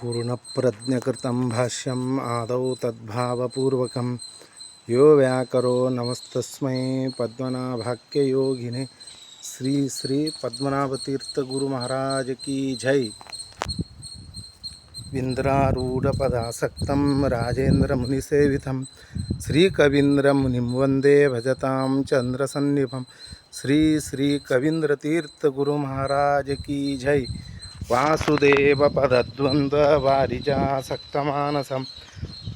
पूर्णप्रज्ञकृतं भाष्यम् आदौ तद्भावपूर्वकं यो व्याकरो नमस्तस्मै पद्मनाभाख्ययोगिने। श्री श्री पद्मनाभतीर्थ गुरु महाराज की जय। विन्द्रारूढपदासक्तं राजेन्द्रमुनिसेवितं श्रीकवीन्द्रमुनिं वन्दे भजतां चन्द्रसन्निभं। श्री श्री कवीन्द्रतीर्थ गुरु महाराज की जय। वासुदेव पदद्वन्द्व वारिजासक्तमानसं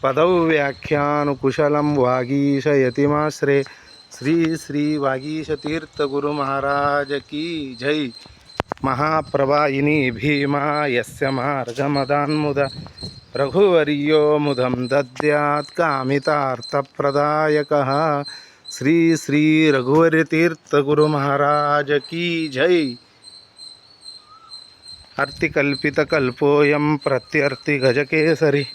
पदौ व्याख्यानुकुशलं वागीशयतिमाश्रे। श्री श्री वागीशतीर्थ गुरु महाराज की जय। महाप्रवाहिनी भीमा यस्य मार्गमदान्मुद रघुवर्यो मुदं दद्यात् कामितार्थप्रदायकः। श्री श्री रघुवरतीर्थ गुरु महाराज की जय। अर्तिकल्पितकल्पोऽयं प्रत्यर्तिगजकेसरी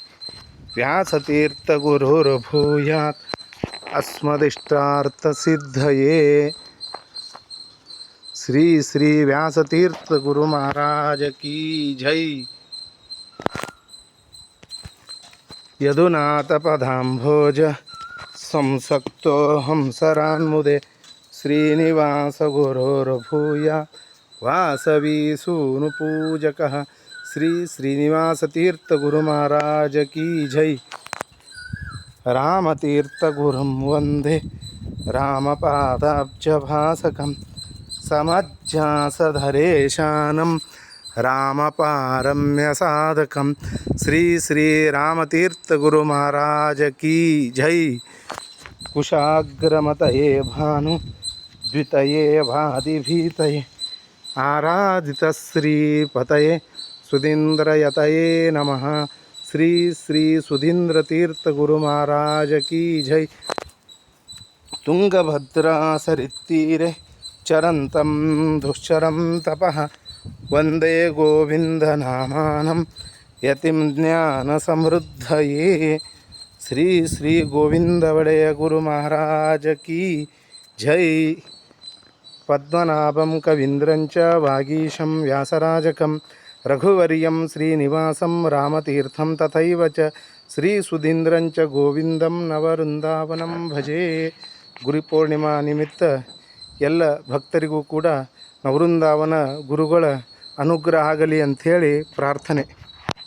व्यासतीर्थ गुरुर्भूयात् अस्मदिष्टार्थसिद्धये। श्री श्री व्यासतीर्थ गुरु महाराज की जय। यदुनाथपदाम्भोज संसक्तो हंसरान्मुदे श्रीनिवास गुरोर्भूयात् वासवी सूनुपूजकः। श्री श्रीनिवास तीर्थ गुरु महाराज की जय। रामतीर्थ गुरुं वन्दे रामपादाब्जभासकं समज्जासधरेशानं रामपारम्यसाधकं। श्री श्री रामतीर्थ गुरु महाराज की जय। कुशाग्रमतये भानु द्वितये भादिभीतये आराधितश्रीपतये सुधीन्द्रयतये नमः। श्री श्री सुधीन्द्रतीर्थ गुरु महाराज की जय। तुंगभद्रा सरित्तीरे चरन्तं दुश्चरं तपः वन्दे गोविन्दनामानं यतिं ज्ञानसमृद्धये। श्री श्री गोविंदवडय गुरु महाराज की जय। पद्मनाभं कवीन्द्रं च वागीशं व्यासराजकं रघुवर्यं श्रीनिवासं रामतीर्थं तथैव च श्रीसुधीन्द्रं च गोविंदं नववृंदावनं भजे। ಗುರುಪೂರ್ಣಿಮಾ ನಿಮಿತ್ತ ಎಲ್ಲ ಭಕ್ತರಿಗೂ ಕೂಡ ನವವೃಂದಾವನ ಗುರುಗಳ ಅನುಗ್ರಹ ಆಗಲಿ ಅಂಥೇಳಿ ಪ್ರಾರ್ಥನೆ.